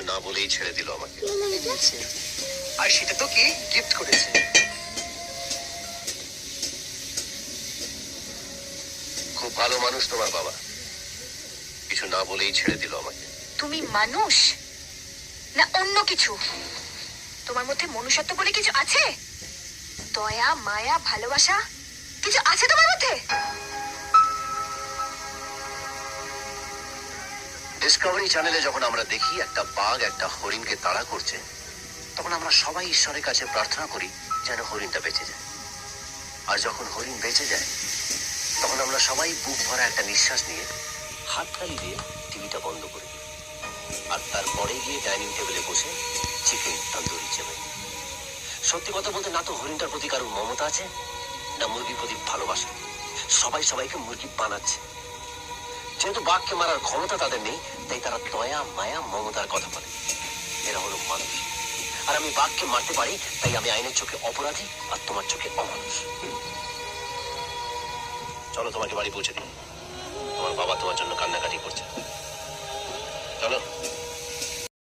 না বলেই ছেড়ে দিল আমাকে। আর সেটা তো কি গিফট করেছে। খুব ভালো মানুষ তোমার বাবা, কিছু না বলেই ছেড়ে দিল আমাকে। তুমি মানুষ না অন্য কিছু? তোমার মধ্যে মনুষ্যত্ব বলে কিছু আছে? দয়া, মায়া, ভালোবাসা কিছু আছে তোমার মধ্যে? ডিসকভারি চ্যানেলে যখন আমরা দেখি একটা বাঘ একটা হরিণকে তাড়া করছে, তখন আমরা সবাই ঈশ্বরের কাছে প্রার্থনা করি যেন হরিণটা বেঁচে যায়। আর যখন হরিণ বেঁচে যায়, তখন আমরা সবাই বুক ভরা একটা নিঃশ্বাস নিয়ে হাততালি দিয়ে টিভিটা বন্ধ করে দিই। আর তারপরে গিয়ে ডাইনিং টেবিলে বসে চিকেন তন্দুরি চেপে। সত্যি কথা বলতে, না তো হরিণটার প্রতি কারোর মমতা আছে, না মুরগির প্রতি ভালোবাসা। সবাই সবাইকে মুরগি বানাচ্ছে। যেহেতু বাঘকে মারার ক্ষমতা তাদের নেই, তাই তারা দয়া, মায়া, মমতার কথা বলে। এরা হলো মানুষ। আর আমি বাঘকে মারতে পারি, তাই আমি আইনের চোখে অপরাধী আর তোমার চোখে অমানুষ। চলো তোমাকে বাড়ি পৌঁছে দিই। তোমার বাবা তোমার জন্য কান্নাকাটি করছে।